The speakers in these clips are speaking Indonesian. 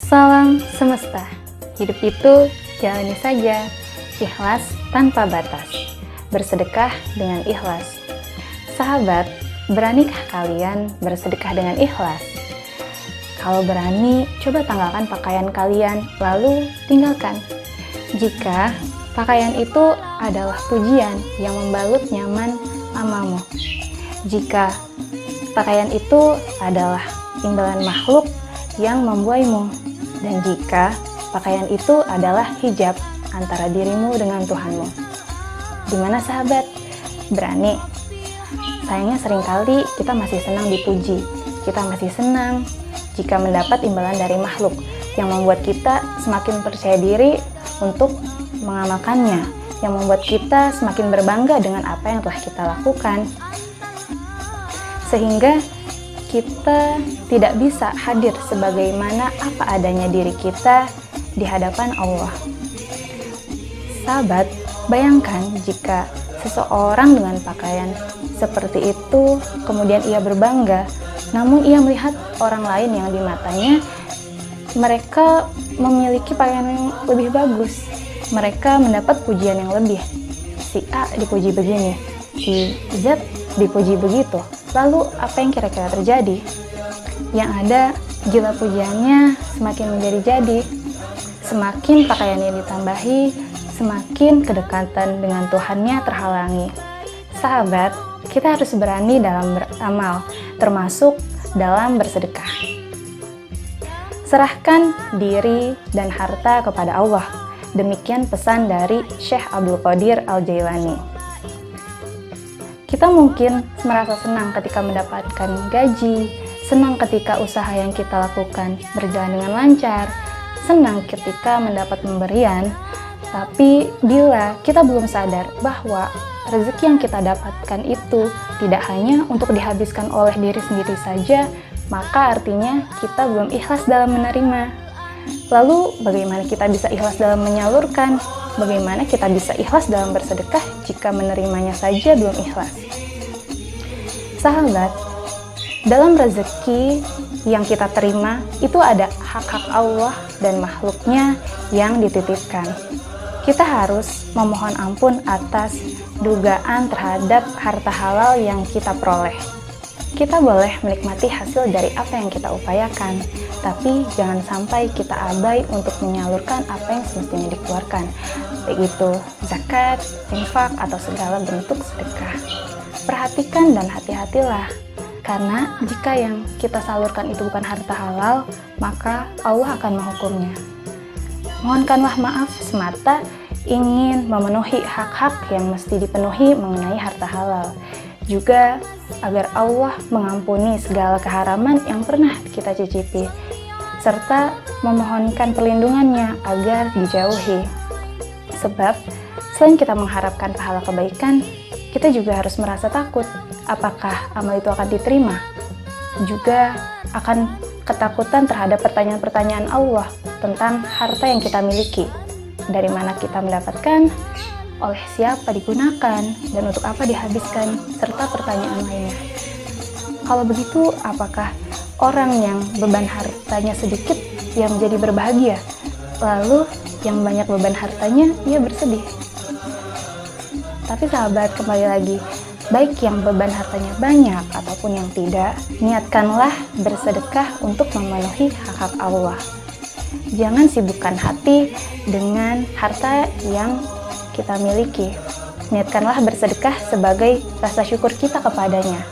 Salam semesta, hidup itu jalani saja, ikhlas tanpa batas, bersedekah dengan ikhlas. Sahabat, beranikah kalian bersedekah dengan ikhlas? Kalau berani, coba tanggalkan pakaian kalian, lalu tinggalkan. Jika pakaian itu adalah pujian yang membalut nyaman amalmu, jika pakaian itu adalah imbalan makhluk yang membuaimu, dan jika pakaian itu adalah hijab antara dirimu dengan Tuhanmu. Dimana sahabat? Berani? Sayangnya seringkali kita masih senang dipuji, kita masih senang jika mendapat imbalan dari makhluk yang membuat kita semakin percaya diri untuk mengamalkannya, yang membuat kita semakin berbangga dengan apa yang telah kita lakukan, sehingga kita tidak bisa hadir sebagaimana apa adanya diri kita di hadapan Allah. Sahabat, bayangkan jika seseorang dengan pakaian seperti itu kemudian ia berbangga, namun ia melihat orang lain yang di matanya mereka memiliki pakaian yang lebih bagus, mereka mendapat pujian yang lebih. Si A dipuji begini, si Z dipuji begitu. Lalu apa yang kira-kira terjadi? Yang ada, gila pujiannya semakin menjadi-jadi, semakin pakaiannya ditambahi, semakin kedekatan dengan Tuhannya terhalangi. Sahabat, kita harus berani dalam beramal, termasuk dalam bersedekah. Serahkan diri dan harta kepada Allah. Demikian pesan dari Syekh Abdul Qadir Al-Jailani. Kita mungkin merasa senang ketika mendapatkan gaji, senang ketika usaha yang kita lakukan berjalan dengan lancar, senang ketika mendapat pemberian, tapi bila kita belum sadar bahwa rezeki yang kita dapatkan itu tidak hanya untuk dihabiskan oleh diri sendiri saja, maka artinya kita belum ikhlas dalam menerima. Lalu bagaimana kita bisa ikhlas dalam menyalurkan? Bagaimana kita bisa ikhlas dalam bersedekah jika menerimanya saja belum ikhlas? Sahabat, dalam rezeki yang kita terima itu ada hak-hak Allah dan makhluknya yang dititipkan. Kita harus memohon ampun atas dugaan terhadap harta halal yang kita peroleh. Kita boleh menikmati hasil dari apa yang kita upayakan, tapi jangan sampai kita abai untuk menyalurkan apa yang semestinya dikeluarkan, baik itu zakat, infak, atau segala bentuk sedekah. Perhatikan dan hati-hatilah, karena jika yang kita salurkan itu bukan harta halal, maka Allah akan menghukumnya. Mohonkanlah maaf semata ingin memenuhi hak-hak yang mesti dipenuhi mengenai harta halal. Juga agar Allah mengampuni segala keharaman yang pernah kita cicipi, serta memohonkan perlindungannya agar dijauhi. Sebab selain kita mengharapkan pahala kebaikan, kita juga harus merasa takut apakah amal itu akan diterima. Juga akan ketakutan terhadap pertanyaan-pertanyaan Allah tentang harta yang kita miliki. Dari mana kita mendapatkan, oleh siapa digunakan, dan untuk apa dihabiskan, serta pertanyaan lainnya. Kalau begitu, apakah orang yang beban hartanya sedikit yang menjadi berbahagia, lalu yang banyak beban hartanya ia bersedih? Tapi sahabat, kembali lagi, baik yang beban hartanya banyak ataupun yang tidak, niatkanlah bersedekah untuk memenuhi hak-hak Allah. Jangan sibukkan hati dengan harta yang kita miliki. Niatkanlah bersedekah sebagai rasa syukur kita kepadanya.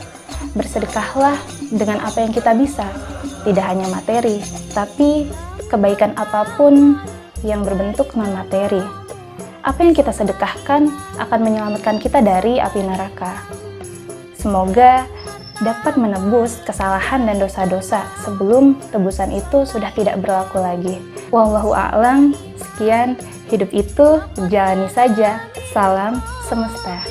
Bersedekahlah dengan apa yang kita bisa, tidak hanya materi, tapi kebaikan apapun yang berbentuk non-materi. Apa yang kita sedekahkan akan menyelamatkan kita dari api neraka. Semoga dapat menebus kesalahan dan dosa-dosa sebelum tebusan itu sudah tidak berlaku lagi. Wallahu a'lam. Sekian, hidup itu jalani saja. Salam semesta.